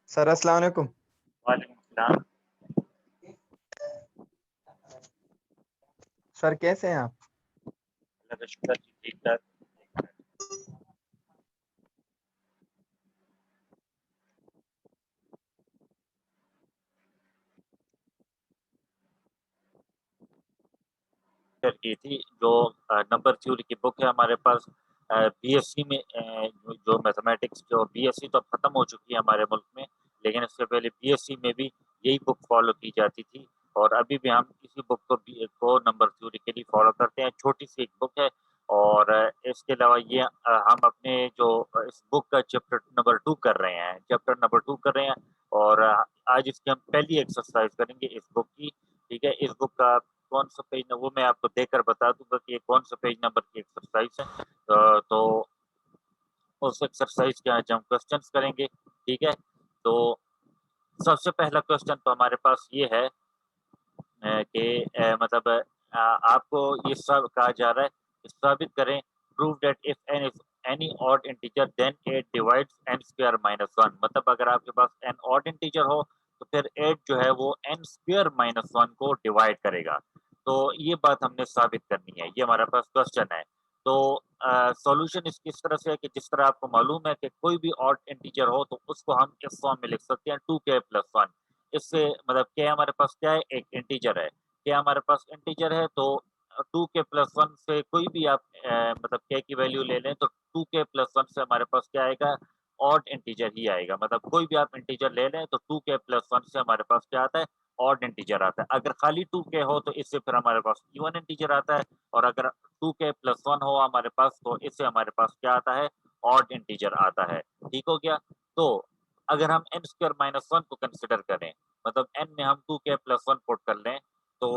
Sir अस्सलाम वालेकुम। वालेकुम सलाम। सर कैसे हैं आप? अल्लाह का शुक्र जी, ठीक-ठाक। कर की थी जो नंबर थ्योरी की बुक है हमारे पास बीएससी में जो मैथमेटिक्स जो बीएससी तो अब खत्म हो चुकी है हमारे मुल्क में, लेकिन इससे पहले बीएससी में भी यही बुक फ़ॉलो की जाती थी और अभी भी हम इसी बुक को नंबर थ्योरी के लिए फ़ॉलो करते हैं। छोटी-सी एक बुक है और इसके अलावा ये हम अपने जो इस बुक का चैप्टर नंबर 2 कर रहे हैं, चैप्टर नंबर 2 कर रहे हैं और आज इसकी हम पहली एक्सरसाइज़ करेंगे इस बुक की, ठीक है? इस बुक का कौन-सा पेज है वो मैं आपको देखकर बता दूँगा कि ये कौन-सा पेज नंबर की एक्सरसाइज़ है। तो उस एक्सरसाइज़ के आज हम क्वेश्चन्स करेंगे, ठीक है? तो सबसे पहला क्वेश्चन तो हमारे पास ये है कि मतलब आपको ये सब कहा जा रहा है कि साबित करें prove that if n if any odd integer then 8 divides n square minus 1 मतलब अगर आपके पास n ऑड इंटीजर हो तो फिर 8 जो है वो n स्क्वायर माइनस 1 को डिवाइड करेगा। तो ये बात हमने साबित करनी है, ये हमारे पास क्वेश्चन है। तो सॉल्यूशन इसकी इस तरह से है कि जिस तरह आपको मालूम है कि कोई भी ऑड इंटीजर हो तो उसको हम इस फॉर्म में लिख सकते हैं 2k + 1 इससे मतलब k हमारे पास क्या है? एक इंटीजर है। k हमारे पास इंटीजर है तो 2k + 1 से कोई भी आप मतलब k की वैल्यू ले लें तो 2k + 1 से हमारे पास क्या आएगा? ऑड इंटीजर ही आएगा। मतलब कोई भी आप इंटीजर ले लें तो 2k + 1 से हमारे पास क्या आता है? ऑड इंटीजर आता है। अगर खाली 2k हो तो इससे फिर हमारे पास इवन इंटीजर आता है और अगर 2k + 1 हो हमारे पास तो इससे हमारे पास क्या आता है? ऑड इंटीजर आता है। ठीक हो गया? तो अगर हम n स्क्वायर माइनस 1 को कंसीडर करें, मतलब n में हम 2k + 1 पुट कर लें, तो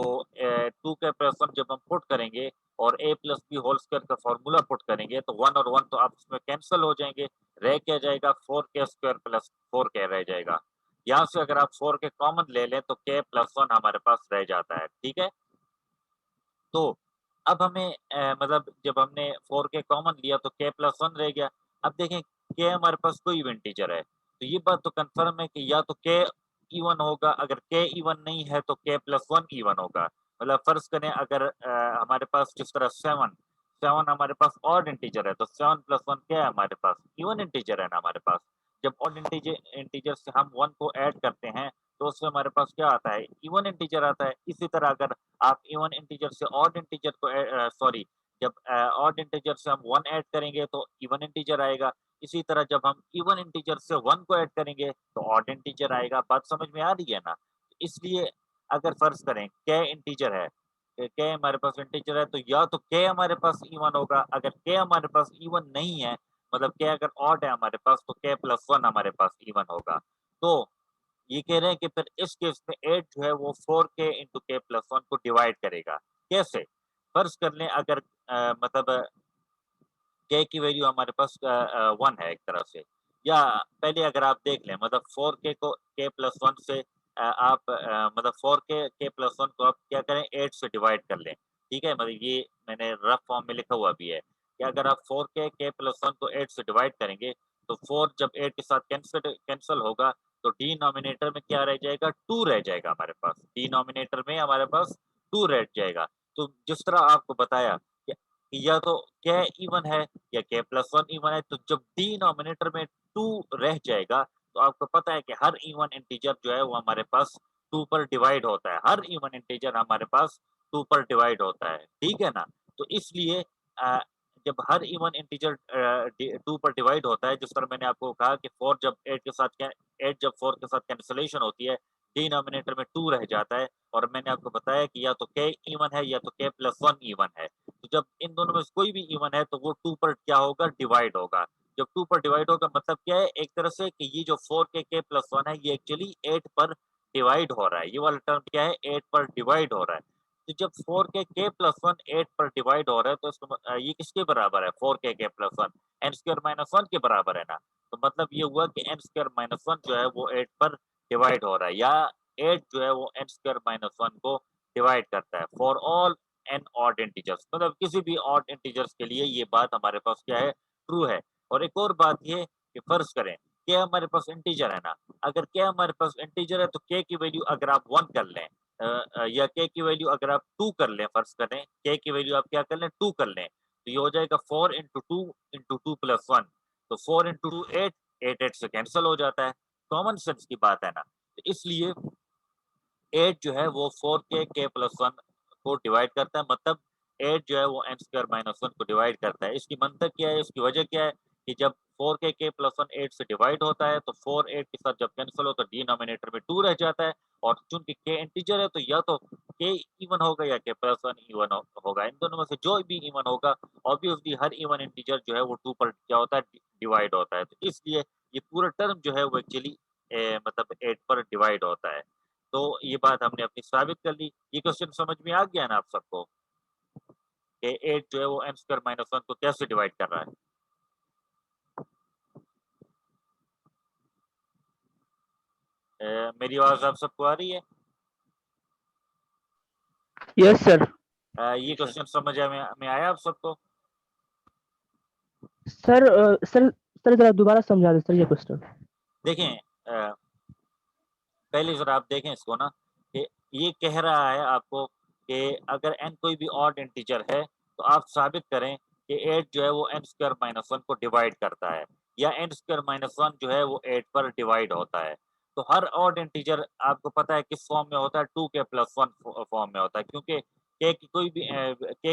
2k + 1 जब हम पुट करेंगे और a + b होल स्क्वायर का फ़ॉर्मूला पुट करेंगे, तो 1 और 1 तो आपस में कैंसल हो जाएँगे, रह क्या जाएगा 4k स्क्वायर प्लस 4k रह जाएगा। यहाँ से अगर आप 4k कॉमन ले लें, तो k + 1 हमारे पास रह जाता है, ठीक है? तो अब हमें मतलब जब हमने 4k कॉमन लिया तो k + 1 रह गया। अब देखें k हमारे पास कोई भी इंटीजर है, तो ये बात तो कन्फर्म है कि या तो k इवन होगा, अगर k इवन नहीं है तो k + 1 इवन होगा। मतलब फ़र्ज़ करें अगर हमारे पास जिस तरह 7 हमारे पास ऑड इंटीजर है, तो 7 + 1 क्या है हमारे पास? इवन इंटीजर है ना हमारे पास। जब ऑड इंटीजर से हम 1 को ऐड करते हैं, तो उससे हमारे पास क्या आता है? इवन इंटीजर आता है। इसी तरह अगर आप इवन इंटीजर से ऑड इंटीजर को सॉरी जब ऑड इंटीजर से हम 1 ऐड करेंगे तो इवन इंटीजर आएगा। इसी तरह जब हम इवन इंटीजर से 1 को ऐड करेंगे तो ऑड इंटीजर आएगा। बात समझ में आ रही है ना? इसलिए अगर फ़र्ज़ करें k इंटीजर है, k हमारे पास इंटीजर है तो या तो k हमारे पास इवन होगा, अगर k हमारे पास इवन नहीं है, मतलब k अगर ऑड है हमारे पास तो k + 1 हमारे पास इवन होगा। तो ये कह रहे हैं कि फिर इस केस में 8 जो है वो 4k इंटू k + 1 को डिवाइड करेगा। कैसे? फ़र्ज़ कर लें अगर मतलब k की वैल्यू हमारे पास 1 है एक तरह से या पहले अगर आप देख लें मतलब 4k को k + 1 से आप मतलब 4k k + 1 को आप क्या करें 8 से डिवाइड कर लें। ठीक है? मतलब ये मैंने रफ़ फॉर्म में लिखा हुआ भी है कि अगर आप 4k k + 1 को 8 से डिवाइड करेंगे तो 4 जब 8 के साथ कैंसल होगा तो डिनोमिनेटर में क्या रह जाएगा 2 रह जाएगा हमारे पास। डिनोमिनेटर में हमारे पास 2 रह जाएगा। तो जिस तरह आपको बताया कि या तो k इवन है या k + 1 इवन है, तो जब डिनोमिनेटर में 2 रह जाएगा, तो आपको पता है कि हर इवन इंटीजर जो है वो हमारे पास 2 पर डिवाइड होता है। हर इवन इंटीजर हमारे पास 2 पर डिवाइड होता है, ठीक है ना? तो इसलिए जब हर इवन इंटीजर 2 पर डिवाइड होता है, जिस तरह मैंने आपको कहा कि 4 जब 8 के साथ क्या 8 जब 4 के साथ कैंसलेशन होती है, डिनोमिनेटर में 2 रह जाता है और मैंने आपको बताया कि या तो k इवन है या तो k + 1 इवन है। तो जब इन दोनों में से कोई भी इवन है तो वो 2 पर क्या होगा डिवाइड होगा। जब 2 पर डिवाइड होगा मतलब क्या है एक तरह से कि ये जो 4k k + 1 है ये एक्चुअली 8 पर डिवाइड हो रहा है। ये वाला टर्म क्या है 8 पर डिवाइड हो रहा है। तो जब 4k k + 1 8 पर डिवाइड हो रहा है तो ये किसके बराबर है 4k k + 1 n square minus 1 के बराबर है ना। तो मतलब ये हुआ कि n स्क्वायर माइनस 1 जो है वो 8 पर डिवाइड हो रहा है या 8 जो है वो n स्क्वायर माइनस 1 को डिवाइड करता है for all n odd integers मतलब किसी भी ऑड इंटीजर्स के लिए ये बात हमारे पास क्या है ट्रू है। और एक और बात ये कि फर्ज करें k हमारे पास इंटीजर है ना, अगर k हमारे पास इंटीजर है तो k की वैल्यू अगर आप 1 कर लें या k की वैल्यू अगर आप 2 कर लें, फर्ज करें k की वैल्यू आप क्या कर लें 2 कर लें, तो ये हो जाएगा 4 इंटू 2 इंटू 2 प्लस 1, तो 4 इंटू 2 8, 8 से कैंसिल हो जाता है, कॉमन सेंस की बात है ना। तो इसलिए 8 जो है वो 4k k प्लस 1 को डिवाइड करता है, मतलब 8 जो है वो n स्क्वायर माइनस 1 को डिवाइड करता है। इसकी मंतक क्या है, इसकी वजह क्या है कि जब 4k k प्लस 1 8 से डिवाइड होता है तो 4 8 के साथ जब कैंसिल हो तो डिनोमिनेटर में 2 रह जाता है, और चूंकि k इंटीजर है तो या तो k इवन होगा या k प्लस 1 इवन होगा, इन दोनों में से जो भी इवन होगा, ऑब्वियसली हर इवन इंटीजर जो है वो 2 पर क्या होता है डिवाइड होता है, तो इसलिए ये पूरा टर्म जो है वो एक्चुअली मतलब 8 पर डिवाइड होता है। तो ये बात हमने अपनी साबित कर ली। ये क्वेश्चन समझ में आ गया ना आप सबको कि 8 जो है वो n स्क्वायर माइनस 1 को कैसे डिवाइड कर रहा है? मेरी आवाज़ आप सबको आ रही है? Yes sir. ये क्वेश्चन समझ में आया आप सबको? सर सर जरा दोबारा समझा दें सर ये क्वेश्चन। देखें पहले ज़रा आप देखें इसको ना कि ये कह रहा है आपको कि अगर n कोई भी ऑड इंटीजर है तो आप साबित करें कि 8 जो है वो n स्क्वायर माइनस 1 को डिवाइड करता है, या n स्क्वायर माइनस 1 जो है वो 8 पर डिवाइड होता है। तो हर ऑड इंटीजर आपको पता है किस फॉर्म में होता है, 2k प्लस 1 फॉर्म में होता है, क्योंकि k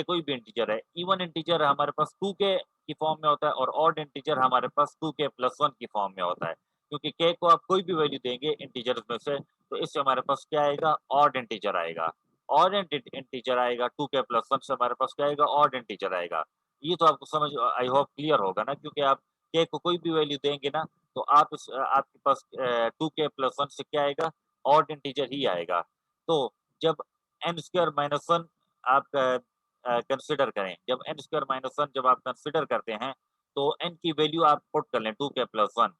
कोई भी इंटीजर है। इवन इंटीजर हमारे पास 2k की फॉर्म में होता है और ऑड इंटीजर हमारे पास 2k प्लस 1 की फॉर्म में होता है, क्योंकि k को आप कोई भी वैल्यू देंगे इंटीजर्स में से तो इससे हमारे पास क्या आएगा, ऑड इंटीजर आएगा। ऑड इंटीजर आएगा 2k प्लस 1 से हमारे पास क्या आएगा, ऑड इंटीजर आएगा। ये तो आपको समझ आई होप क्लियर होगा ना, क्योंकि आप k को कोई भी वैल्यू देंगे ना तो आपके पास 2k प्लस 1 से क्या आएगा, ऑड इंटीजर ही आएगा। तो जब n स्क्वायर माइनस 1 आप कंसिडर करें, जब n स्क्वायर माइनस 1 जब आप कंसिडर करते हैं तो n की वैल्यू आप पुट कर लें 2k plus 1,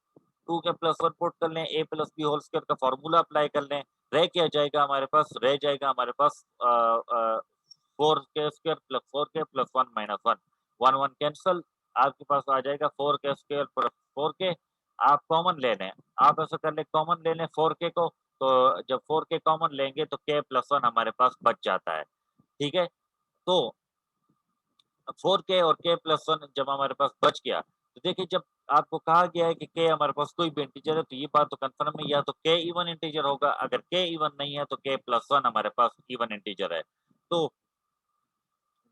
2k plus 1 put कर लें, a plus B whole square का फॉर्मूला अप्लाई कर लें, रह क्या जाएगा हमारे पास, रह जाएगा हमारे पास 4k square plus 4k plus 1 minus 1, 1 1 cancel, आपके पास आ जाएगा 4k स्क्वायर प्लस 4k। आप कॉमन ले लें, आप ऐसा कर लें कॉमन ले लें 4k को, तो जब 4k कॉमन लेंगे तो k प्लस 1 हमारे पास बच जाता है, ठीक है। तो 4k और k प्लस 1 जब हमारे पास बच गया, तो देखिए जब आपको कहा गया है कि k हमारे पास कोई भी इंटीजर है तो ये बात तो कंफर्म है, या तो k इवन इंटीजर होगा, अगर k इवन नहीं है तो k प्लस 1 हमारे पास इवन इंटीजर है। तो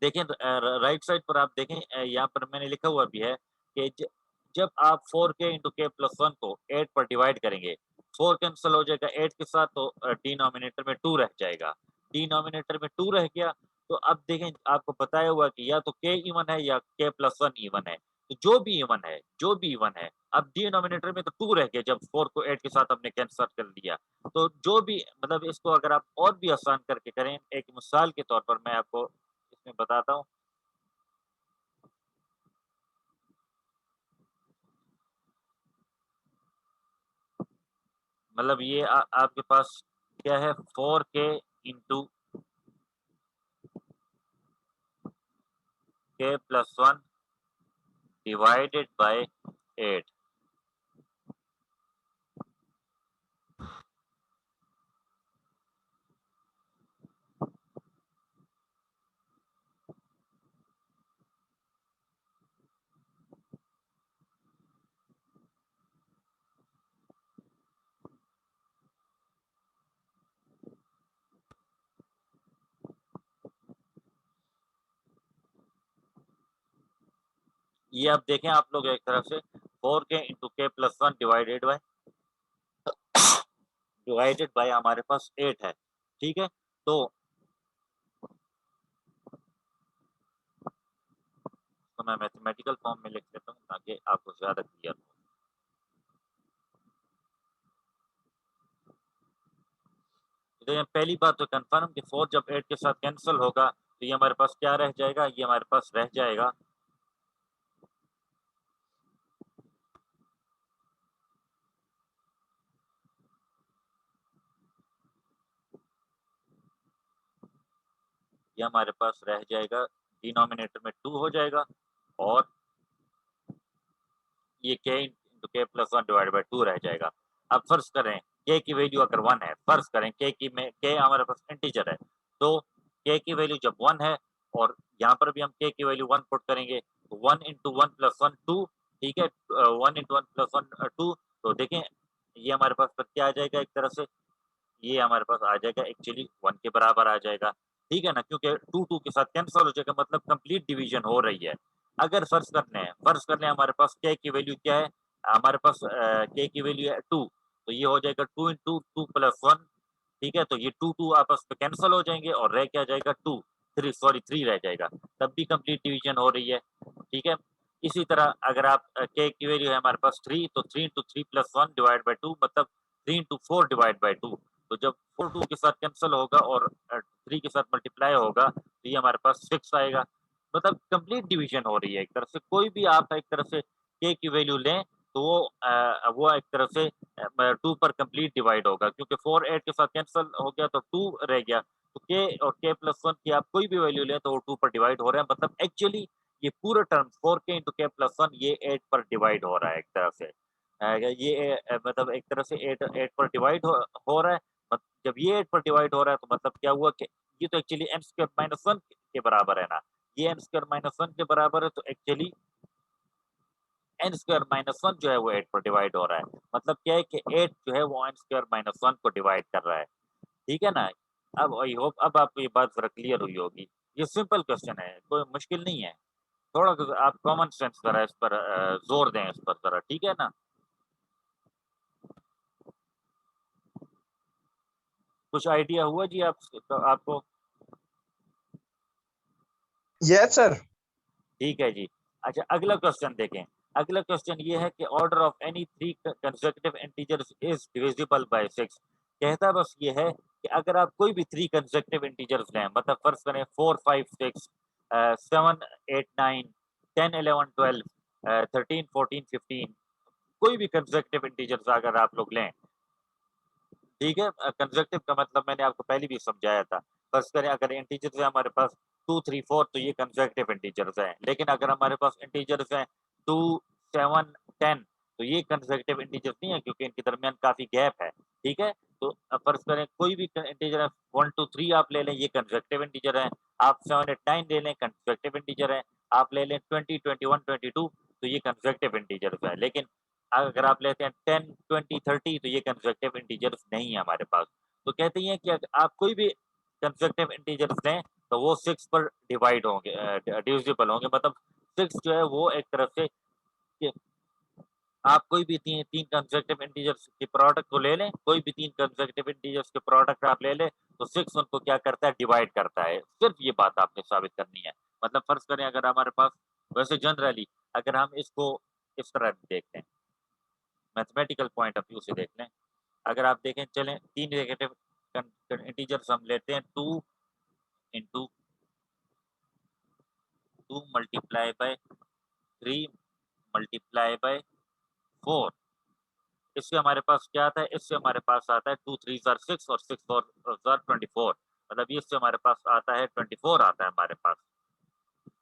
देखें राइट साइड पर आप देखें यहाँ पर मैंने लिखा हुआ भी है कि जब आप 4k इंटू k प्लस 1 को 8 पर डिवाइड करेंगे, 4 कैंसिल हो जाएगा 8 के साथ, तो डिनोमिनेटर में 2 रह जाएगा, डिनोमिनेटर में 2 रह गया। तो अब देखें आपको बताया हुआ कि या तो k इवन है या k प्लस 1 इवन है, तो जो भी इवन है, जो भी इवन है, अब डिनोमिनेटर में तो 2 रह गया जब 4 को 8 के साथ हमने कैंसिल कर दिया, तो जो भी मतलब इसको अगर आप और भी आसान करके करें, एक मिसाल के तौर पर मैं आपको इसमें बताता हूँ। मतलब ये आपके पास क्या है, 4k into k plus 1 divided by 8। ये आप देखें आप लोग एक तरफ से 4k into k plus 1 divided by हमारे पास 8 है, ठीक है। तो मैं मैथमेटिकल फॉर्म में लिख देता हूँ ताकि आपको ज्यादा क्लियर हो। तो देखिए पहली बात तो कंफर्म कि 4 जब 8 के साथ कैंसिल होगा तो ये हमारे पास क्या रह जाएगा, ये हमारे पास रह जाएगा ये हमारे पास रह जाएगा, डिनोमिनेटर में 2 हो जाएगा, और ये k इंटू के प्लस 1 डिवाइड बाई 2 रह जाएगा। अब फर्ज करें के की वैल्यू अगर 1 है, फर्ज करें के हमारे पास इंटीजर है, तो के की वैल्यू जब 1 है और यहाँ पर भी हम के की वैल्यू 1 पुट करेंगे, तो 1 इंटू 1 प्लस 1 2, ठीक है, 1 इंटू 1 प्लस 1 2। तो देखें ये हमारे पास फिर क्या आ जाएगा, एक तरह से ये हमारे पास आ जाएगा एक्चुअली 1 के बराबर आ जाएगा, ठीक है ना, क्योंकि 2 के साथ कैंसिल हो जाएगा, मतलब कंप्लीट डिवीजन हो रही है। अगर फर्ज कर लें हमारे पास के की वैल्यू क्या है, हमारे पास के की वैल्यू है 2, तो ये हो जाएगा 2 इंटू 2 प्लस 1, ठीक है, तो ये 2 आपस में कैंसिल हो जाएंगे और रह क्या जाएगा 3 रह जाएगा, तब भी कंप्लीट डिवीजन हो रही है, ठीक है। इसी तरह अगर आप के की वैल्यू है हमारे पास 3, तो 3 इंटू 3 प्लस 1 डिवाइड बाई 2, मतलब 3 इंटू 4 डिवाइड बाई 2। तो जब 4 2 के साथ कैंसिल होगा और 3 के साथ मल्टीप्लाई होगा, तो ये हमारे पास 6 आएगा, मतलब कंप्लीट डिवीजन हो रही है एक तरह से। कोई भी आप एक तरह से के की वैल्यू लें तो वो एक तरह से 2 पर कंप्लीट डिवाइड होगा, क्योंकि 4 8 के साथ कैंसिल हो गया तो 2 रह गया, तो के और के प्लस 1 की आप कोई भी वैल्यू लें तो वो 2 पर डिवाइड हो रहा है, मतलब एक्चुअली ये पूरा टर्म 4k इंटू के प्लस 1 ये 8 पर डिवाइड हो रहा है एक तरह से। ये मतलब एक तरह से 8 पर डिवाइड हो रहा है। जब ये 8 पर डिवाइड हो रहा है तो मतलब क्या हुआ कि ये तो एक्चुअली एन स्क्वायर माइनस 1 के बराबर है ना, ये एन स्क्वायर माइनस 1 के बराबर है, तो एक्चुअली एन स्क्वायर माइनस 1 जो है वो 8 पर डिवाइड हो रहा है, मतलब क्या है कि 8 जो है वो एन स्क्वायर माइनस 1 को डिवाइड कर रहा है, ठीक है ना। अब आई होप अब आपको ये बात जरा क्लियर हुई होगी। ये सिंपल क्वेश्चन है, कोई मुश्किल नहीं है। थोड़ा आप कॉमन सेंस जरा इस पर जोर दें इस पर जरा, ठीक है ना। कुछ आइडिया हुआ जी आपको? Yes sir. ठीक है जी। अच्छा अगला क्वेश्चन देखें। अगला क्वेश्चन ये है कि order of any 3 consecutive integers is divisible by 6। कहता बस ये है कि अगर आप कोई भी 3 कंसेक्यूटिव इंटीजर्स लें, मतलब फर्ज करें 4 5 6 7 8 9 10 11 12 13 14 15, कोई भी कंसेक्यूटिव इंटीजर्स अगर आप लोग लें, ठीक है, कंसेक्यूटिव का मतलब मैंने आपको पहले भी समझाया था। फर्ज करें अगर इंटीजर्स है हमारे पास 2 3 4 तो ये कंसेक्यूटिव इंटीजर्स हैं, लेकिन अगर हमारे पास इंटीजर्स हैं 2 7 10 तो ये कंसेक्यूटिव इंटीजर्स नहीं है, क्योंकि इनके दरमियान काफी गैप है, ठीक है। तो फर्ज करें कोई भी इंटीजर है 1 2 3 आप ले लें, ये कंसेक्यूटिव इंटीजर है। आप 7 8 9 ले लें, कंसेक्यूटिव इंटीजर है। आप ले लें 20 21 22 तो ये कंसेक्यूटिव इंटीजर्स है। लेकिन अगर आप लेते हैं 10 20 30 तो ये कंसेक्यूटिव इंटीजर्स नहीं है हमारे पास। तो कहते हैं कि अगर आप कोई भी कंसेक्यूटिव इंटीजर्स लें तो वो 6 पर डिवाइड होंगे, डिविजिबल होंगे, मतलब 6 जो है वो एक तरफ से कि आप कोई भी तीन कंसेक्यूटिव इंटीजर्स के प्रोडक्ट को ले लें, कोई भी 3 कंसेक्यूटिव इंटीजर्स के प्रोडक्ट आप ले लें, तो 6 उनको क्या करता है, डिवाइड करता है। सिर्फ ये बात आपने साबित करनी है। मतलब फर्ज करें अगर हमारे पास, वैसे जनरली अगर हम इसको इस तरह देखते हैं, मैथमेटिकल पॉइंट ऑफ व्यू से देख लें, अगर आप देखें चलें 3 नेगेटिव इंटीजर्स हम लेते हैं 2 into 2 multiply by 3 multiply by 4, इससे हमारे पास क्या आता है, इससे हमारे पास आता है 2 3 जार 6 और 6 4 जार 24, मतलब ये इससे हमारे पास आता है 24 आता है हमारे पास,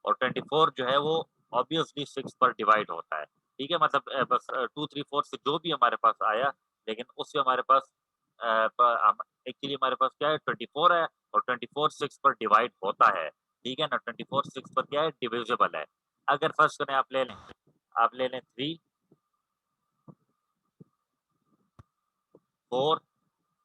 और 24 जो है वो ऑब्वियसली 6 पर डिवाइड होता है, ठीक है। मतलब बस 2 3 4 से जो भी हमारे पास आया, लेकिन उससे हमारे पास एक्चुअली हमारे पास क्या है 24 है, और 24 6 पर डिवाइड होता है, ठीक है ना। 24 6 पर क्या है, डिविजिबल है। अगर फर्स्ट करें आप ले लें 3 4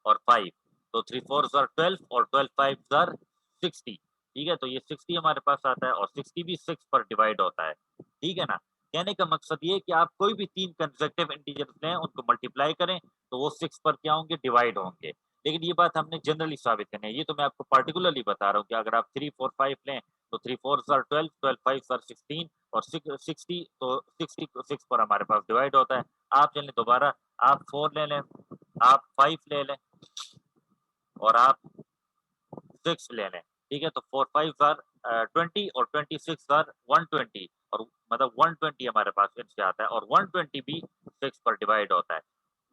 और 5, तो 3 4 जार 12 और 12 5 जार 60, ठीक है। तो ये 60 हमारे पास आता है, और 60 भी 6 पर डिवाइड होता है, ठीक है ना। कहने का मकसद ये है कि आप कोई भी 3 कंसेक्यूटिव इंटीजर्स लें, उनको मल्टीप्लाई करें तो वो 6 पर क्या होंगे, डिवाइड होंगे। लेकिन ये बात हमने जनरली साबित करनी है, ये तो मैं आपको पार्टिकुलरली बता रहा हूँ कि अगर आप 3 4 5 लें तो 3 4 जार 12 12 5 जार 16 और 60, तो 60 को 6 पर हमारे पास डिवाइड होता है। आप चलें दोबारा, आप 4 ले लें, आप 5 ले लें, और आप 6 ले लें, ठीक है। तो 4 5 आर 20 और 26 आर 120, और मतलब 120 हमारे पास इनसे आता है, और 120 भी 6 पर डिवाइड होता है।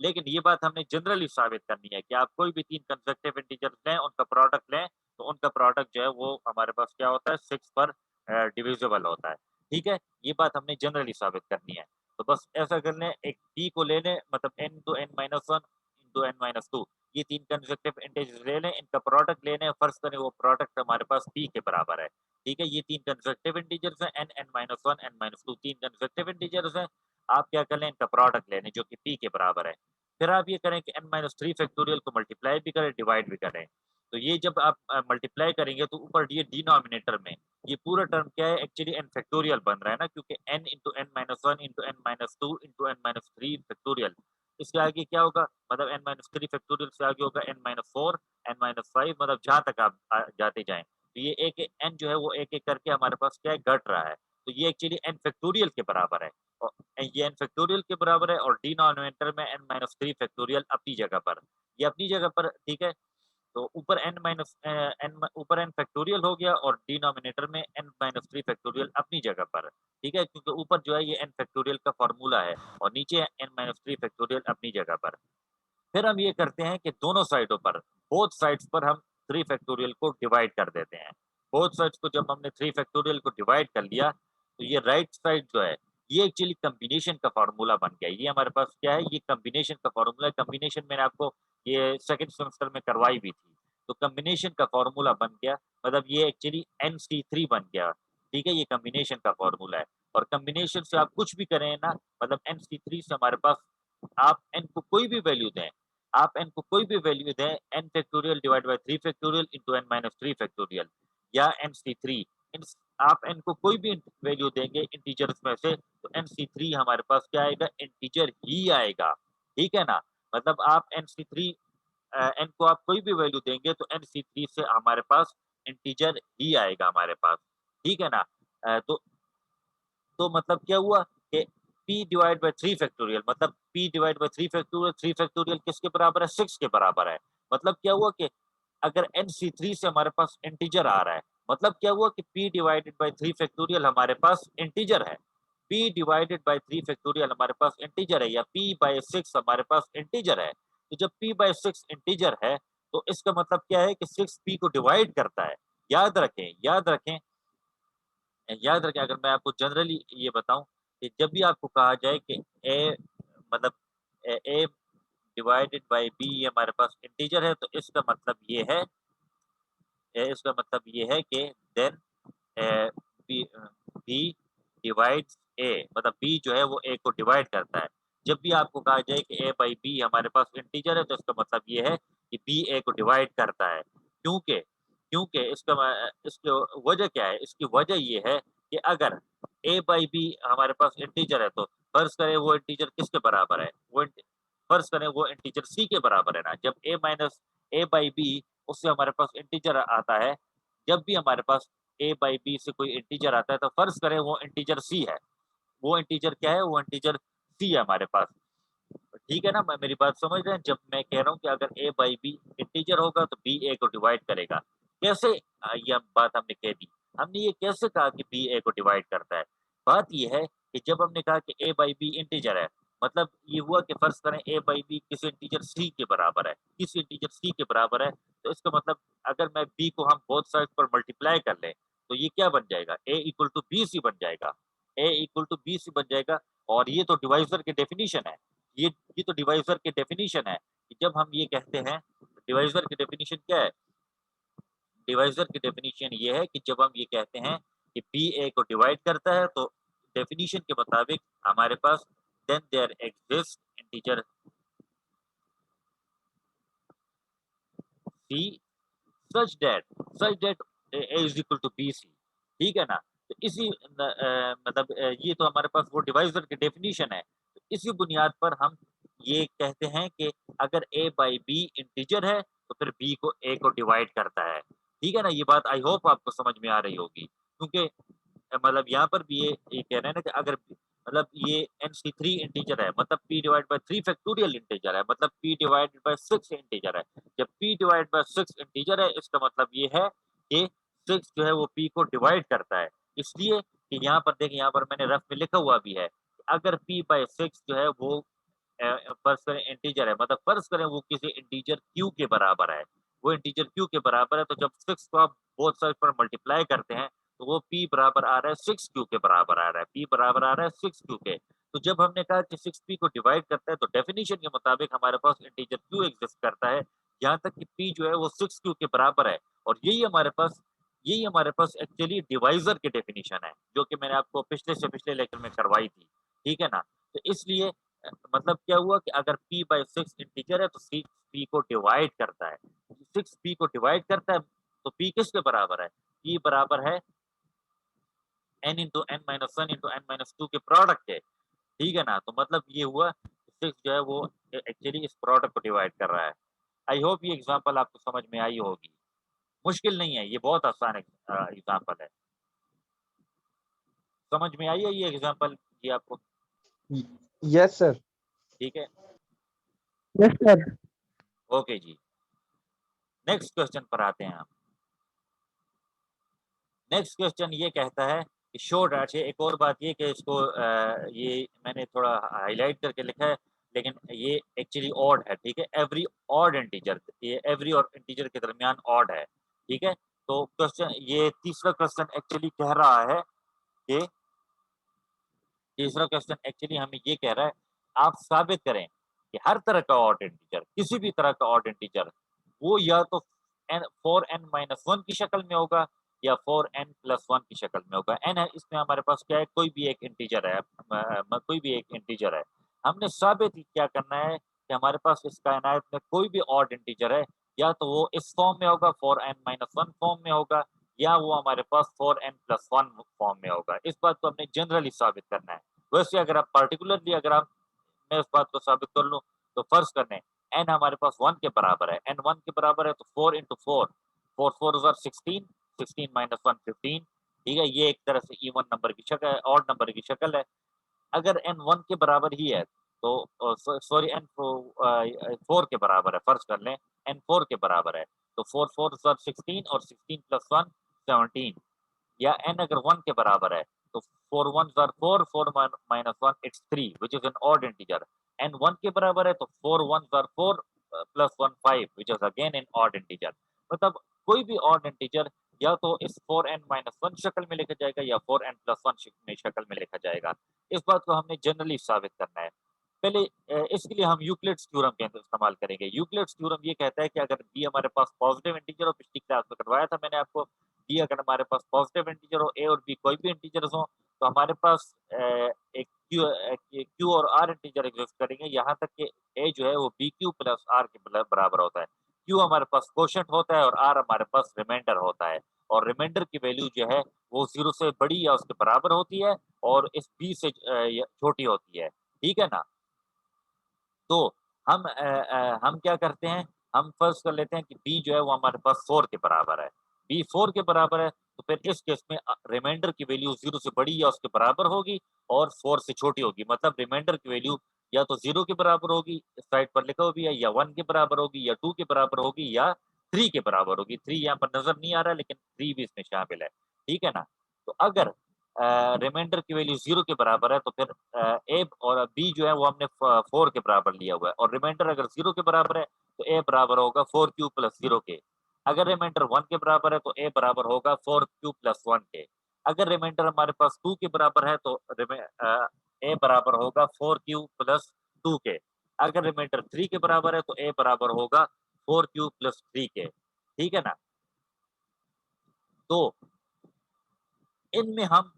लेकिन ये बात हमने जनरली साबित करनी है कि आप कोई भी 3 कंसेक्यूटिव इंटीजर्स लें, उनका प्रोडक्ट लें, तो उनका प्रोडक्ट जो है वो हमारे पास क्या होता है, 6 पर डिविजिबल होता है, ठीक है। ये बात हमने जनरली साबित करनी है। तो बस ऐसा कर लें, एक p को ले लें, मतलब n into n minus 1 into n minus 2, ये 3 कंसेक्यूटिव इंटीजर्स ले लें, इनका प्रोडक्ट ले लें, फर्ज करें वो प्रोडक्ट हमारे पास p के बराबर है। ठीक है, ये 3 कंसेक्यूटिव इंटीजर्स हैं, n, n minus 1, n minus 2, 3 consecutive integers हैं। आप क्या कर लें, इनका प्रोडक्ट ले लें जो कि p के बराबर है। फिर आप ये करें कि n minus 3 फैक्टोरियल को मल्टीप्लाई भी करें, डिवाइड भी करें। तो ये जब आप मल्टीप्लाई करेंगे तो ऊपर ये डिनोमिनेटर में ये पूरा टर्म क्या है, एक्चुअली n फैक्टोरियल बन रहा है ना, क्योंकि n into n minus 1 into n minus 2 into n minus 3 factorial. इसके आगे क्या होगा, मतलब n minus 3 फैक्टोरियल से आगे होगा n minus 4, n minus 5, मतलब जहाँ तक आप जाते जाएं। तो ये एक n जो है वो एक एक करके हमारे पास क्या है, घट रहा है। तो ये एक्चुअली n फैक्टोरियल के बराबर है, और ये n फैक्टोरियल के बराबर है, और डिनोमिनेटर में n minus 3 फैक्टोरियल अपनी जगह पर, ये अपनी जगह पर, ठीक है। तो ऊपर ऊपर n फैक्टोरियल हो गया, और डिनोमिनेटर में n minus 3 फैक्टोरियल अपनी जगह पर, ठीक है, क्योंकि ऊपर जो है ये n फैक्टोरियल का फॉर्मूला है, और नीचे n minus 3 फैक्टोरियल अपनी जगह पर। फिर हम ये करते हैं कि दोनों साइडों पर, बोथ साइड्स पर हम 3 फैक्टोरियल को डिवाइड कर देते हैं। बोथ साइड्स को जब हमने 3 फैक्टोरियल को डिवाइड कर लिया, तो ये राइट साइड जो है ये एक्चुअली कॉम्बिनेशन का फॉर्मूला बन गया। ये हमारे पास क्या है, ये कॉम्बिनेशन का फॉर्मूला है। कॉम्बिनेशन मैंने आपको ये सेकंड सेमेस्टर में करवाई भी थी। तो कॉम्बिनेशन का फॉर्मूला बन गया, मतलब ये एक्चुअली NC3 बन गया, ठीक है, ये कॉम्बिनेशन का फॉर्मूला है। और कॉम्बिनेशन से आप कुछ भी करें ना, मतलब NC3 से हमारे पास आप n को कोई भी वैल्यू दें, आप n को कोई भी वैल्यू दें, n factorial divide by 3 factorial into n minus 3 factorial, या NC3, आप n को कोई भी वैल्यू देंगे इंटीजर्स में से, तो NC3 हमारे पास क्या आएगा, इंटीजर ही आएगा, ठीक है ना। मतलब आप NC3 n को आप कोई भी वैल्यू देंगे तो NC3 से हमारे पास इंटीजर ही आएगा हमारे पास, ठीक है ना। तो मतलब क्या हुआ कि p डिवाइड बाय 3 फैक्टोरियल, मतलब p divide by 3 factorial, 3 factorial किसके बराबर है, 6 के बराबर है। मतलब क्या हुआ कि अगर NC3 से हमारे पास इंटीजर आ रहा है, मतलब क्या हुआ कि p डिवाइडेड बाय 3 फैक्टोरियल हमारे पास इंटीजर है, p डिवाइडेड बाय 3 फैक्टोरियल हमारे पास इंटीजर है, या p बाय 6 हमारे पास इंटीजर है। तो जब p बाय 6 इंटीजर है, तो इसका मतलब क्या है कि 6 p को डिवाइड करता है। याद रखें, याद रखें, याद रखें, अगर मैं आपको जनरली ये बताऊं कि जब भी आपको कहा जाए कि a, मतलब a डिवाइडेड बाय b ये हमारे पास इंटीजर है, तो इसका मतलब ये है, इसका मतलब ये है कि then b b divides a, मतलब b जो है वो a को डिवाइड करता है। जब भी आपको कहा जाए कि a बाई b हमारे पास इंटीजर है, तो इसका मतलब ये है कि b a को डिवाइड करता है। क्योंकि क्योंकि इसकी वजह क्या है, इसकी वजह ये है कि अगर a बाई b हमारे पास इंटीजर है, तो फर्ज करें वो इंटीजर किसके बराबर है, फर्ज करें वो इंटीजर c के बराबर है ना। जब a minus a by b उससे हमारे पास इंटीजर आता है, जब भी हमारे पास a बाई b से कोई इंटीजर आता है, तो फर्ज करें वो इंटीजर c है। वो इंटीजर क्या है, वो इंटीजर c है हमारे पास, ठीक है ना। मेरी बात समझ रहे हैं, जब मैं कह रहा हूँ कि अगर a बाई b इंटीजर होगा तो b a को डिवाइड करेगा। कैसे, ये बात हमने कह दी, हमने ये कैसे कहा कि b a को डिवाइड करता है। बात ये है कि जब हमने कहा कि a बाई b इंटीजर है, मतलब ये हुआ कि फर्ज करें a बाई b किसी इंटीजर c के बराबर है, किसी इंटीजर c के बराबर है, तो इसका मतलब अगर मैं b को हम बोथ साइड पर मल्टीप्लाई कर लें, तो ये क्या बन जाएगा, a equal to B C बन जाएगा, a equal to B C बन जाएगा। और ये तो डिवाइजर की डेफिनेशन है, ये तो डिवाइजर की डेफिनेशन है कि जब हम ये कहते हैं, डिवाइजर की डेफिनेशन क्या है, डिवाइजर की डेफिनेशन ये है कि जब हम ये कहते हैं कि p a को डिवाइड करता है, तो डेफिनेशन के मुताबिक हमारे पास then there exist integer c such that a is equal to b c, ठीक है ना। तो इसी मतलब ये तो हमारे पास वो डिवाइजर की डेफिनेशन है। तो इसी बुनियाद पर हम ये कहते हैं कि अगर a बाई b इंटीजर है, तो फिर b को a को डिवाइड करता है, ठीक है ना। ये बात आई होप आपको समझ में आ रही होगी, क्योंकि मतलब यहाँ पर भी ये कह रहे हैं ना कि अगर मतलब ये NC3 इंटीजर है, मतलब p divide by 3 factorial integer है, मतलब p डिवाइडेड बाय 6 इंटीजर है। जब p डिवाइड बाय 6 इंटीजर है, इसका मतलब ये है कि 6 जो है वो p को डिवाइड करता है। इसलिए कि यहाँ पर देखिए, यहाँ पर मैंने रफ में लिखा हुआ भी है कि अगर p बाय 6 जो है वो फर्ज करें इंटीजर है, मतलब फर्ज करें वो किसी इंटीजर q के बराबर है, वो इंटीजर q के बराबर है, तो जब 6 को आप बोथ साइड पर मल्टीप्लाई करते हैं, तो वो p बराबर आ रहा है 6q के बराबर आ रहा है, p बराबर आ रहा है 6q के। तो जब हमने कहा कि 6p को डिवाइड करता है तो डेफिनेशन के मुताबिक हमारे पास इंटीजर q एग्जिस्ट करता है, यहाँ तक कि p जो है वो 6q के बराबर है। और यही हमारे पास एक्चुअली डिवाइजर की डेफिनेशन है, जो कि मैंने आपको पिछले से पिछले लेक्चर में करवाई थी, ठीक है ना। तो इसलिए मतलब क्या हुआ कि अगर p बाई 6 इंटीजर है तो 6p को डिवाइड करता है, 6p को डिवाइड करता है तो p किसके बराबर है? p बराबर है n into n minus one into n minus two के प्रोडक्ट है, ठीक है ना। तो मतलब ये हुआ 6 जो है वो एक्चुअली इस प्रोडक्ट को डिवाइड कर रहा है। आई होप ये एग्जांपल आपको समझ में आई होगी। मुश्किल नहीं है, ये बहुत आसान एग्जांपल है। समझ में आई है ये एग्जांपल ये आपको? Yes sir. ठीक है, यस सर। ओके जी। नेक्स्ट क्वेश्चन पर आते हैं हम। नेक्स्ट क्वेश्चन ये कहता है कि शो डैट है। एक और बात ये कि इसको ये मैंने थोड़ा हाईलाइट करके लिखा है, लेकिन ये एक्चुअली ऑड है, ठीक है। एवरी ऑड इंटीजर, ये एवरी और इंटीजर के दरमियान ऑड है, ठीक है। तो क्वेश्चन ये तीसरा क्वेश्चन एक्चुअली कह रहा है कि तीसरा क्वेश्चन एक्चुअली हमें ये कह रहा है आप साबित करें कि हर तरह का ऑड इंटीजर, किसी भी तरह का ऑड इंटीजर, वो या तो फोर एन माइनस वन की शक्ल में होगा या फोर एन प्लस वन की शक्ल में होगा। एन है, इसमें हमारे पास क्या है, कोई भी एक इंटीजर है, कोई भी एक इंटीजर है। हमने साबित क्या करना है कि हमारे पास इस कायनात में कोई भी ऑड इंटीजर है, या तो वो इस फॉर्म में होगा, four n minus one form में होगा, या वो हमारे पास four n plus one form में होगा। इस बात को हमने जनरली साबित करना है। वैसे अगर आप पार्टिकुलरली अगर आप मैं उस बात को साबित कर लूं तो फर्ज करने एन हमारे पास 1 के बराबर है, एन 1 के बराबर है तो 4 into four, four four 16, 16 minus one 15, ठीक है। ये एक तरह से इवन नंबर की शक्ल है, ऑड नंबर की शक्ल है। अगर एन 1 के बराबर ही है तो सॉरी एन 4 के बराबर है, फर्ज कर लें एन 4 के बराबर है, तो 4 4 16 और 16 प्लस 1 17, या n अगर 1 के बराबर है तो 4 1s are 4, 4 minus 1 it's 3 which is an odd integer। n 1 के बराबर है तो 4 1s are 4 plus 1 5 which is again an odd integer। मतलब कोई भी odd integer या तो इस 4n minus 1 शक्ल में लिखा जाएगा या 4n plus 1 में शक्ल में लिखा जाएगा। इस बात को हमने जनरली साबित करना है। पहले इसके लिए हम यूक्लिड्स थ्योरम के इस्तेमाल करेंगे। यूक्लिड्स थ्योरम ये कहता है कि अगर बी हमारे पास पॉजिटिव इंटीजर, और पिछली क्लास में करवाया था मैंने आपको, बी अगर हमारे पास पॉजिटिव इंटीजर हो, ए और बी कोई भी इंटीजर्स हो, तो हमारे पास एक क्यू और आर इंटीजर एग्जिस्ट करेंगे, यहाँ तक कि ए जो है वो बी क्यू प्लस आर के बराबर होता है। क्यू हमारे पास कोशेंट होता है और आर हमारे पास रिमाइंडर होता है, और रिमाइंडर की वैल्यू जो है वो 0 से बड़ी या उसके बराबर होती है और इस बी से छोटी होती है, ठीक है ना। तो हम क्या करते हैं, हम फर्ज कर लेते हैं कि b जो है वो हमारे पास 4 के बराबर है। b 4 के बराबर है तो फिर इस केस में रिमाइंडर की वैल्यू 0 से बड़ी या उसके बराबर होगी और 4 से छोटी होगी। मतलब रिमाइंडर की वैल्यू या तो 0 के बराबर होगी, इस साइड पर लिखा हुआ भी है, या 1 के बराबर होगी, या 2 के बराबर होगी, या 3 के बराबर होगी। 3 यहाँ पर नजर नहीं आ रहा है लेकिन 3 भी इसमें शामिल है, ठीक है ना। तो अगर रिमाइंडर की वैल्यू 0 के बराबर है तो फिर ए और बी जो है वो हमने 4 के बराबर लिया हुआ है, और रिमाइंडर अगर 0 के बराबर है तो ए बराबर होगा 4q प्लस 0 के। अगर रिमाइंडर 1 के बराबर है तो ए बराबर होगा 4q प्लस 1 के। अगर रिमाइंडर हमारे पास 2 के बराबर है तो ए बराबर होगा 4q प्लस 2 के। अगर रिमाइंडर 3 के बराबर है तो ए बराबर होगा 4q प्लस 3 के, ठीक है ना। तो इनमें हम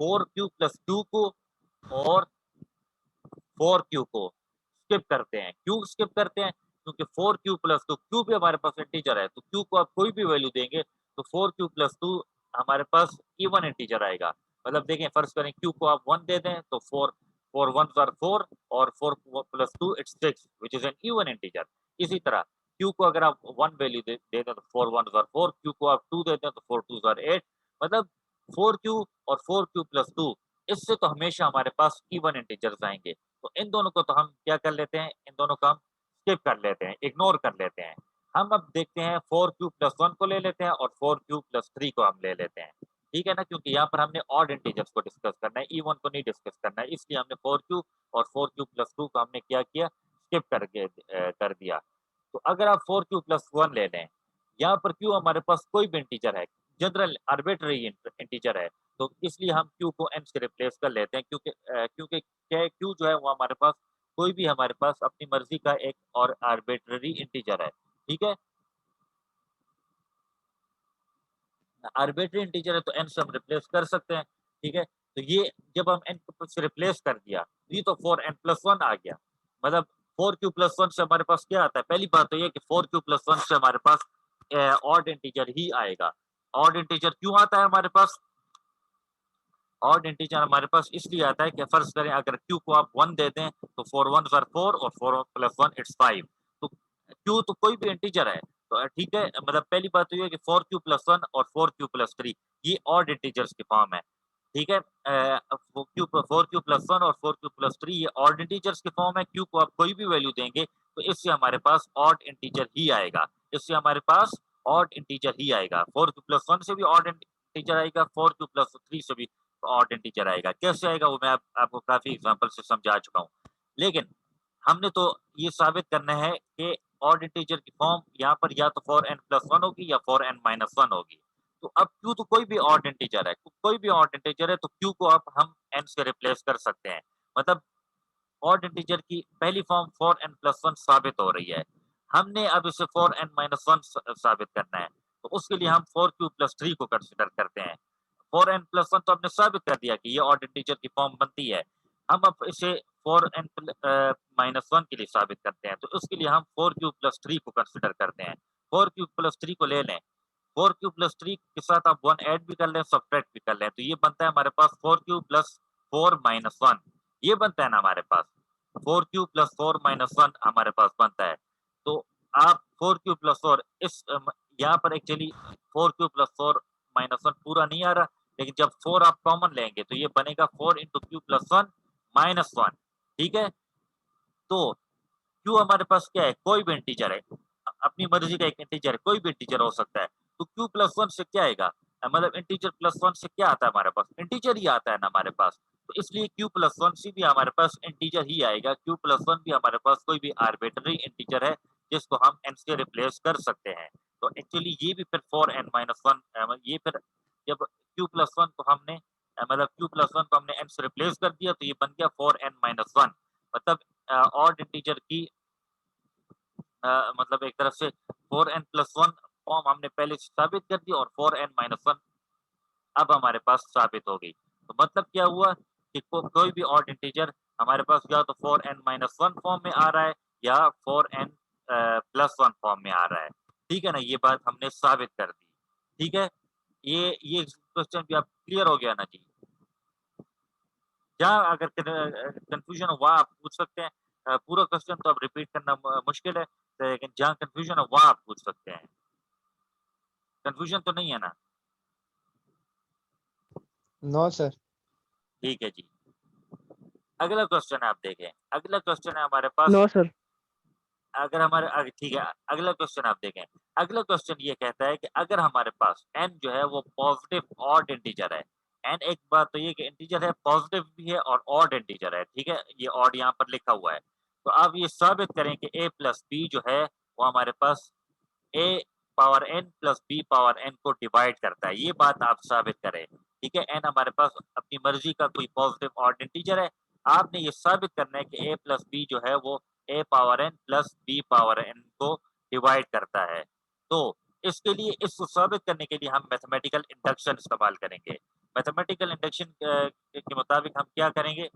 4q प्लस 2 को और 4q को स्किप करते हैं। क्यों स्किप करते हैं? क्योंकि 4q प्लस 2, क्यू भी हमारे पास इंटीजर है, तो क्यू को आप कोई भी वैल्यू देंगे तो 4q प्लस 2 हमारे पास इवन इंटीजर आएगा। मतलब देखें, फर्ज करें क्यू को आप 1 दे दें तो 4 4 1s are 4 और 4 plus 2 it's 6 which is an even integer. इसी तरह क्यू को अगर आप 1 वैल्यू दे दें तो 4 1s are 4, क्यू को आप 2 देते हैं तो 4 2s are 8। मतलब 4q और 4q प्लस 2, इससे तो हमेशा हमारे पास इवन इंटीजर्स आएंगे। तो इन दोनों को तो हम क्या कर लेते हैं, इन दोनों को हम स्किप कर लेते हैं, इग्नोर कर लेते हैं। हम अब देखते हैं 4q प्लस 1 को ले लेते हैं और 4q प्लस 3 को हम ले लेते हैं, ठीक है ना। क्योंकि यहाँ पर हमने ऑड इंटीजर्स को डिस्कस करना है, इवन को नहीं डिस्कस करना है, इसलिए हमने 4q और 4q प्लस 2 को हमने क्या किया, स्किप कर दिया। तो अगर आप 4q प्लस 1 ले लें, यहाँ पर q हमारे पास कोई भी इंटीजर है, जनरल आर्बिट्ररी इंटीजर है, तो इसलिए हम q को n से रिप्लेस कर लेते हैं, क्योंकि q जो है वो हमारे पास कोई भी हमारे पास अपनी मर्जी का एक और आर्बिट्ररी इंटीजर है, ठीक है। आर्बिट्ररी इंटीजर है तो n से हम रिप्लेस कर सकते हैं, ठीक है। तो ये जब हम n को से रिप्लेस कर दिया, ये तो 4n+1 आ गया, मतलब 4q+1 से हमारे पास क्या आता है। पहली बात तो ये कि 4q+1 से हमारे पास ऑड इंटीजर ही आएगा। ऑड इंटीजर क्यों आता है हमारे पास? ऑड इंटीजर हमारे पास इसलिए आता है कि फर्ज करें अगर q को आप 1 दे दें तो 4 1s are 4 और 4+1 इट्स 5। तो q तो कोई भी इंटीजर है, तो ठीक है। मतलब पहली बात तो ये है कि 4q+1 और 4q+3 ये ऑड इंटीजर्स की फॉर्म है, ठीक है। 4q+1 और 4q+3 ये ऑड इंटीजर्स की फॉर्म है। q को आप कोई भी वैल्यू देंगे तो इससे हमारे पास ऑड इंटीजर ही आएगा, इससे हमारे पास ऑड इंटीजर ही आएगा। 4q+1 से भी ऑड इंटीजर आएगा, 4q+3 से भी ऑड इंटीजर आएगा। कैसे आएगा वो मैं आपको काफी एग्जांपल से समझा चुका हूँ, लेकिन हमने तो ये साबित करना है कि ऑड इंटीजर की फॉर्म यहाँ पर या तो 4n+1 होगी या 4n-1 होगी। तो अब q तो कोई भी ऑड इंटीजर है, कोई भी ऑड इंटीजर है, तो q को अब हम n से रिप्लेस कर सकते हैं। मतलब ऑड इंटीजर की पहली फॉर्म 4n+1 साबित हो रही है, हमने अब इसे 4n-1 साबित करना है, तो उसके लिए हम 4q+3 को कंसिडर करते हैं। 4n+1 तो हमने साबित कर दिया कि ये ऑड इंटीजर की फॉर्म बनती है। हम अब इसे 4n-1 के लिए साबित करते हैं, तो उसके लिए हम 4q+3 को कंसिडर करते हैं। 4q+3 को ले लें, 4q+3 के साथ आप 1 ऐड भी कर लें, सब्ट्रैक्ट भी कर लें, तो ये बनता है हमारे पास 4q+4-1, ये बनता है ना हमारे पास। 4q+4-1 हमारे पास बनता है। तो आप 4q+4 इस यहाँ पर एक्चुअली 4q+4-1 पूरा नहीं आ रहा, लेकिन जब 4 आप कॉमन लेंगे तो ये बनेगा 4 × q+1-1, ठीक है। तो q हमारे पास क्या है? कोई भी इंटीजर है, अपनी मर्जी का एक इंटीजर है, कोई भी इंटीजर हो सकता है। तो q+1 से क्या आएगा? मतलब इंटीजर +1 से क्या आता है हमारे पास? इंटीजर ही आता है ना हमारे पास। तो इसलिए q+1 से भी हमारे पास इंटीजर ही आएगा। q+1 भी हमारे पास कोई भी आर्बिट्ररी इंटीजर है जिसको हम n से रिप्लेस कर सकते हैं। तो एक्चुअली ये भी फिर 4n-1 ये फिर जब q+1 को हमने मतलब q+1 को हमने n से रिप्लेस कर दिया तो ये बन गया 4n-1। मतलब ऑड इंटीजर की मतलब एक तरफ से 4n+1 फॉर्म हमने पहले साबित कर दी और 4n-1 अब हमारे पास साबित हो गई। तो मतलब क्या हुआ कि कोई भी ऑड इंटीजर हमारे पास या तो 4n-1 फॉर्म में आ रहा है या 4n+1 फॉर्म में आ रहा है, ठीक है ना। ये बात हमने साबित कर दी, ठीक है। ये क्वेश्चन भी आप क्लियर हो गया ना जी। जहाँ अगर कंफ्यूजन हुआ आप पूछ सकते हैं। पूरा क्वेश्चन तो अब रिपीट करना मुश्किल है, लेकिन जहाँ कंफ्यूजन है वहाँ आप पूछ सकते हैं। कंफ्यूजन तो नहीं है ना? No, sir. ठीक है जी। अगला क्वेश्चन आप देखें, अगला क्वेश्चन है हमारे पास। No sir. अगर हमारे ठीक है, अगला क्वेश्चन आप देखें। अगला क्वेश्चन ये कहता है कि अगर हमारे पास n जो है वो पॉजिटिव ऑड इंटीजर है। n एक बात तो ये कि इंटीजर है, पॉजिटिव भी है और ऑड इंटीजर है, ठीक है। ये ऑड यहाँ पर लिखा हुआ है। तो आप ये साबित करें कि a + b जो है वो हमारे पास a power n + b power n को डिवाइड करता है। ये बात आप साबित करें, ठीक है। n हमारे पास अपनी मर्जी का कोई पॉजिटिव ऑड इंटीजर है। आपने ये साबित करना है कि a + b जो है वो a power n + b power n को डिवाइड करता है। तो इसके लिए इसको साबित करने के लिए हम मैथमेटिकल इंडक्शन इस्तेमाल करेंगे। मैथमेटिकल इंडक्शन के मुताबिक हम क्या करेंगे?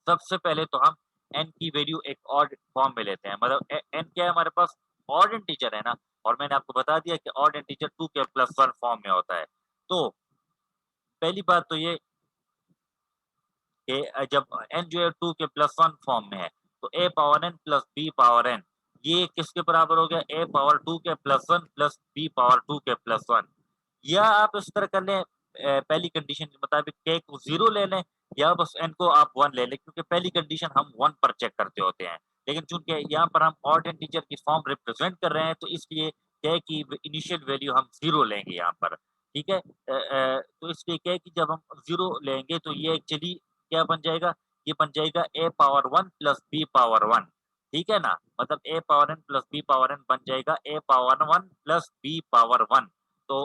सबसे पहले तो हम n की वैल्यू एक ऑड फॉर्म में लेते हैं। मतलब n क्या है हमारे पास? ऑड इंटीजर है ना, और मैंने आपको बता दिया कि ऑड इंटीजर 2k+1 फॉर्म में होता है। तो पहली बात तो ये कि जब n जो है 2k+1 फॉर्म में है तो a power n + b power n ये किसके बराबर हो गया? a power 2k+1 + b power 2k+1। या आप इस तरह कर लें, पहली कंडीशन के मुताबिक k को 0 ले लें या बस n को आप 1 ले लें, क्योंकि पहली कंडीशन हम 1 पर चेक करते होते हैं। लेकिन चूंकि यहाँ पर हम ऑड इंटीजर की फॉर्म रिप्रेजेंट कर रहे हैं तो इसलिए k की इनिशियल वैल्यू हम 0 लेंगे यहाँ पर, ठीक है। तो इसलिए k की जब हम 0 लेंगे तो ये एक्चुअली क्या बन जाएगा? ये बन जाएगा a पावर 1 + b पावर 1, ठीक है ना। मतलब a power n + b power n बन जाएगा a पावर 1 + b पावर 1। तो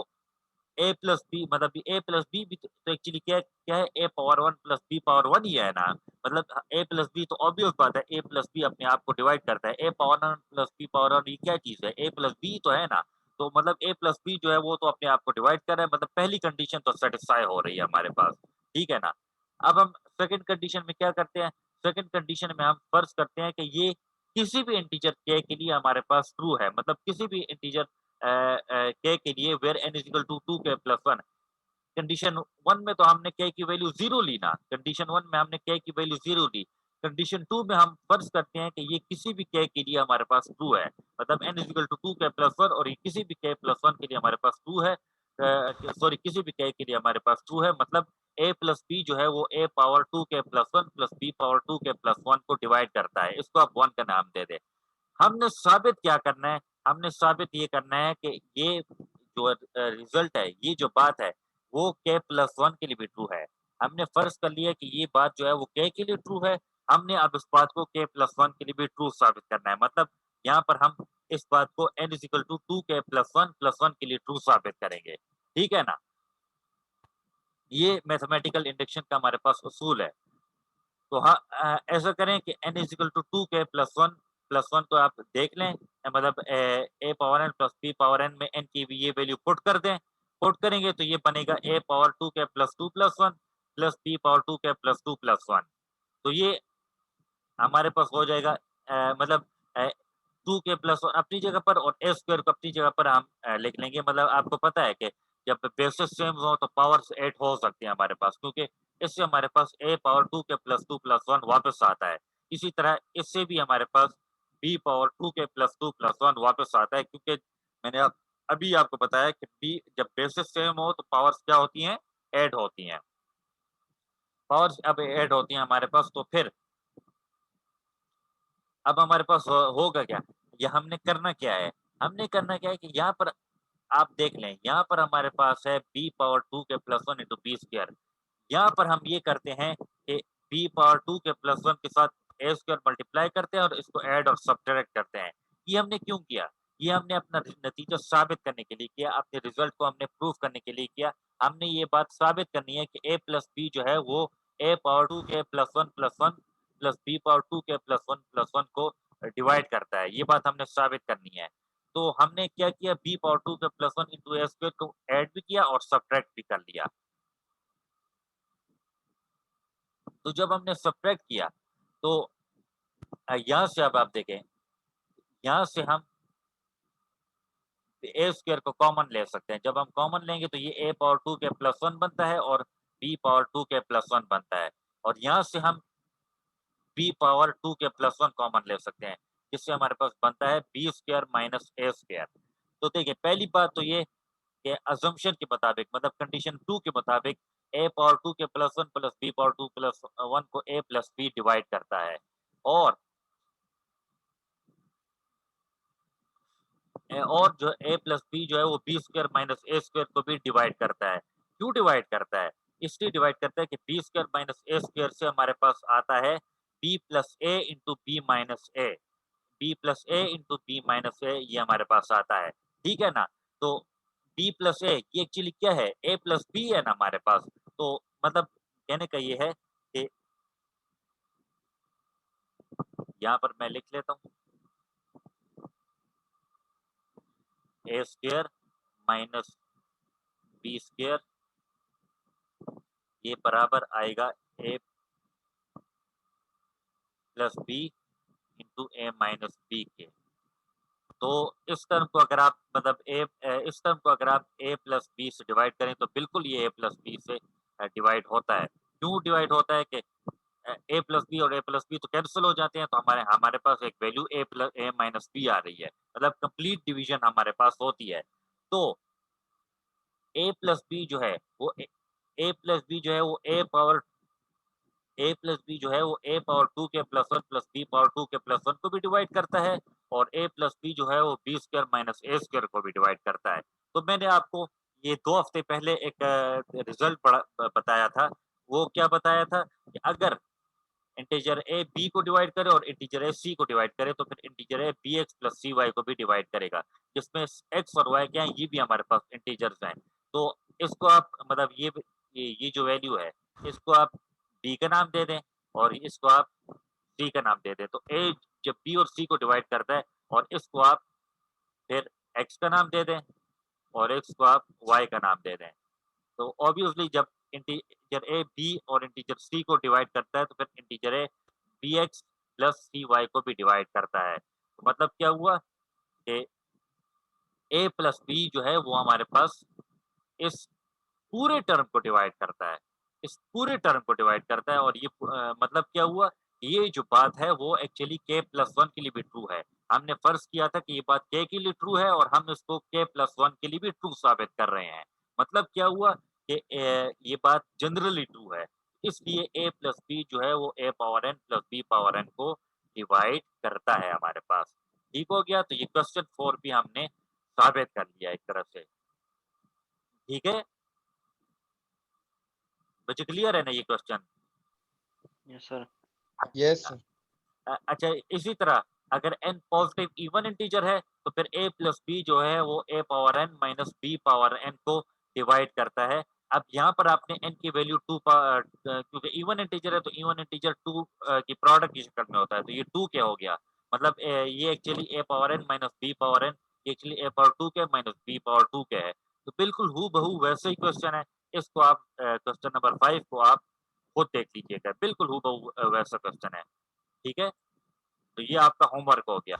ए प्लस बी मतलब ए प्लस बी भी तो एक्चुअली क्या है ए पावर 1 प्लस बी पावर 1 ही है ना। मतलब ए प्लस बी तो ऑब्वियस बात है, ए प्लस बी अपने आप को डिवाइड करता है। ए पावर 1 प्लस बी पावर 1 ये क्या चीज़ है? ए प्लस बी तो है ना। तो मतलब ए प्लस बी जो है वो तो अपने आप को डिवाइड कर रहा है, मतलब पहली कंडीशन तो सैटिस्फाई हो रही है हमारे पास, ठीक है ना। अब हम सेकंड कंडीशन में क्या करते हैं? सेकंड कंडीशन में हम फर्ज़ करते हैं कि ये किसी भी इंटीजर के लिए हमारे पास ट्रू है, मतलब किसी भी इंटीजर के लिए where n is equal to 2k plus 1। Condition 1 में तो हमने k की वैल्यू 0 ली ना, कंडीशन 1 में हमने k की वैल्यू 0 ली। कंडीशन 2 में हम फर्ज़ करते हैं कि ये किसी भी k के लिए हमारे पास ट्रू है, मतलब n is equal to 2k plus 1 और ये किसी भी k प्लस 1 के लिए हमारे पास ट्रू है। सॉरी किसी भी k के लिए हमारे पास ट्रू है, मतलब a प्लस b जो है वो a power 2k plus 1 plus b power 2k plus 1 को डिवाइड करता है। इसको आप 1 का नाम दे दें। हमने साबित क्या करना है? हमने साबित ये करना है कि ये जो रिज़ल्ट है, ये जो बात है, वो k प्लस 1 के लिए भी ट्रू है। हमने फ़र्ज़ कर लिया कि ये बात जो है वो k के लिए ट्रू है, हमने अब इस बात को k प्लस 1 के लिए भी ट्रू साबित करना है। मतलब यहाँ पर हम इस बात को n is equal to 2k plus 1 के लिए ट्रू साबित करेंगे। ठीक है ना? ये मैथमेटिकल इंडक्शन का हमारे पास उसूल है। तो हाँ ऐसा करें कि n is equal to 2k plus 1 तो आप देख लें मतलब a power n plus b power n में n की भी ये वैल्यू पुट कर दें। पुट करेंगे तो ये बनेगा a power 2k plus 2 plus 1 plus b power 2k plus 2 plus 1। तो ये हमारे पास हो जाएगा मतलब 2k प्लस 1 अपनी जगह पर और a स्क्वायर को अपनी जगह पर हम लिख लेंगे। मतलब आपको पता है कि जब बेसिस सेम हो तो पावर्स 8 हो सकती हैं हमारे पास, क्योंकि इससे हमारे पास a power 2k plus 2 plus 1 वापस आता है। इसी तरह इससे भी हमारे पास b power 2k plus 2 plus 1 वापस आता है, क्योंकि मैंने अभी आपको बताया कि b जब बेसिस सेम हो तो पावर्स क्या होती हैं? ऐड होती हैं। पावर्स अब ऐड होती हैं हमारे पास, तो फिर अब हमारे पास होगा क्या? या हमने करना क्या है? हमने करना क्या है कि यहाँ पर आप देख लें, यहाँ पर हमारे पास है b पावर 2 के प्लस 1 इंटू बी स्क्वायर। यहाँ पर हम ये करते हैं कि b पावर 2 के प्लस 1 के साथ a स्क्वायर मल्टीप्लाई करते हैं और इसको ऐड और सब्ट्रैक्ट करते हैं। ये हमने क्यों किया? ये हमने अपना नतीजा साबित करने के लिए किया, अपने रिजल्ट को हमने प्रूव करने के लिए किया। हमने ये बात साबित करनी है कि a प्लस b जो है वो a पावर 2 के plus 1 plus 1 plus b power 2 के प्लस 1 को डिवाइड करता है। ये बात हमने साबित करनी है। तो हमने क्या किया? b पावर 2 के प्लस 1 इंटू a स्क्वायर को ऐड भी किया और सब्ट्रैक्ट भी कर लिया। तो जब हमने सब्ट्रैक्ट किया तो यहाँ से अब आप देखें, यहाँ से हम ए स्क्वायर को कॉमन ले सकते हैं। जब हम कॉमन लेंगे तो ये ए पावर 2 के प्लस 1 बनता है और बी पावर 2 के प्लस 1 बनता है। और यहाँ से हम बी पावर 2 के प्लस 1 कॉमन ले सकते हैं, जिससे हमारे पास बनता है बी स्क्वायर माइनस ए स्क्वायर। तो देखिए पहली बात तो ये कि अज़म्पशन के मुताबिक मतलब कंडीशन 2 के मुताबिक ए पावर 2 के plus 1 plus B power 2 plus 1 को ए प्लस बी डिवाइड करता है। और और जो a प्लस बी जो है वो बी स्क्वायर माइनस ए स्क्वायर को भी डिवाइड करता है। क्यों डिवाइड करता है? इसलिए डिवाइड करता है कि बी स्क्वायर माइनस ए स्क्वायर से हमारे पास आता है बी प्लस ए इंटू बी माइनस ए। बी प्लस ए इंटू बी माइनस ए ये हमारे पास आता है। ठीक है ना? तो बी प्लस ए ये एक्चुअली क्या है? ए प्लस बी है ना हमारे पास। तो मतलब कहने का ये है कि यहाँ पर मैं लिख लेता हूँ ए स्क्वायर माइनस बी स्क्वायर ये बराबर आएगा ए प्लस बी इंटू ए माइनस बी के। तो इस टर्म को अगर आप मतलब इस टर्म को अगर आप ए प्लस बी से डिवाइड करें तो बिल्कुल ये ए प्लस बी से डिवाइड होता है। क्यों डिवाइड होता है कि ए प्लस बी और ए प्लस बी तो कैंसिल हो जाते हैं, तो हमारे हमारे पास एक वैल्यू ए प्लस ए माइनस बी आ रही है, मतलब कंप्लीट डिवीजन हमारे पास होती है। तो ए प्लस बी जो है वो ए प्लस बी जो है वो ए पावर ए प्लस बी जो है वो ए पावर 2 के प्लस 1 प्लस बी पावर 2 के प्लस 1 को भी डिवाइड करता है और ए प्लस बी जो है वो बी स्क्वायर माइनस ए स्क्वायर को भी डिवाइड करता है। तो मैंने आपको ये 2 हफ्ते पहले एक रिजल्ट बताया था। वो क्या बताया था कि अगर इंटीजर ए बी को डिवाइड करे और इंटीजर ए सी को डिवाइड करे तो फिर integer A B X plus C Y को भी डिवाइड करेगा, जिसमें एक्स और वाई क्या है ये भी हमारे पास इंटीजर्स हैं। तो इसको आप मतलब ये जो वैल्यू है इसको आप बी का नाम दे दें और इसको आप सी का नाम दे दें। तो ए जब बी और सी को डिवाइड करता है और इसको आप फिर एक्स का नाम दे दें और एक्स को आप वाई का नाम दे दें। तो ऑब्वियसली जब इंटीजर ए बी और इंटीजर सी को डिवाइड करता है तो फिर integer A B X plus C Y को भी डिवाइड करता है। तो मतलब क्या हुआ कि ए प्लस बी जो है वो हमारे पास इस पूरे टर्म को डिवाइड करता है। इस पूरे टर्म को डिवाइड करता है और ये मतलब क्या हुआ? ये जो बात है वो एक्चुअली k+1 के लिए भी ट्रू है। हमने फ़र्ज़ किया था कि ये बात k के लिए ट्रू है और हम इसको k+1 के लिए भी ट्रू साबित कर रहे हैं। मतलब क्या हुआ कि ये बात जनरली ट्रू है। इसलिए a प्लस b जो है वो a power n plus b power n को डिवाइड करता है हमारे पास। ठीक हो गया? तो ये क्वेश्चन 4 भी हमने साबित कर लिया एक तरह से। ठीक है? बच्चे क्लियर है ना ये question? Yes sir. Yes, sir. अच्छा इसी तरह अगर n पॉजिटिव इवन इंटीजर है तो फिर a प्लस बी जो है वो a power n minus b power n को डिवाइड करता है। अब यहाँ पर आपने n की वैल्यू क्योंकि इवन इंटीजर है तो इवन इंटीजर 2 की प्रोडक्ट की शक्ल में होता है तो ये 2 क्या हो गया? मतलब ये actually a power n minus b power n ये एक्चुअली a पावर 2 क्या माइनस b पावर 2 क्या है? तो बिल्कुल हूबहू वैसे ही क्वेश्चन है। इसको आप क्वेश्चन नंबर 5 को आप खुद देख लीजिएगा। बिल्कुल हूबहू वैसा क्वेश्चन है। ठीक है? तो ये आपका होमवर्क हो गया।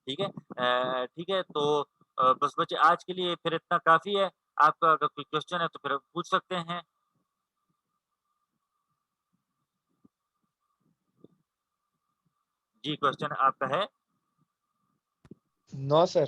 ठीक है? ठीक है तो बस बच्चे आज के लिए फिर इतना काफ़ी है। आपका अगर कोई क्वेश्चन है तो फिर पूछ सकते हैं। जी, क्वेश्चन आपका है? No, sir.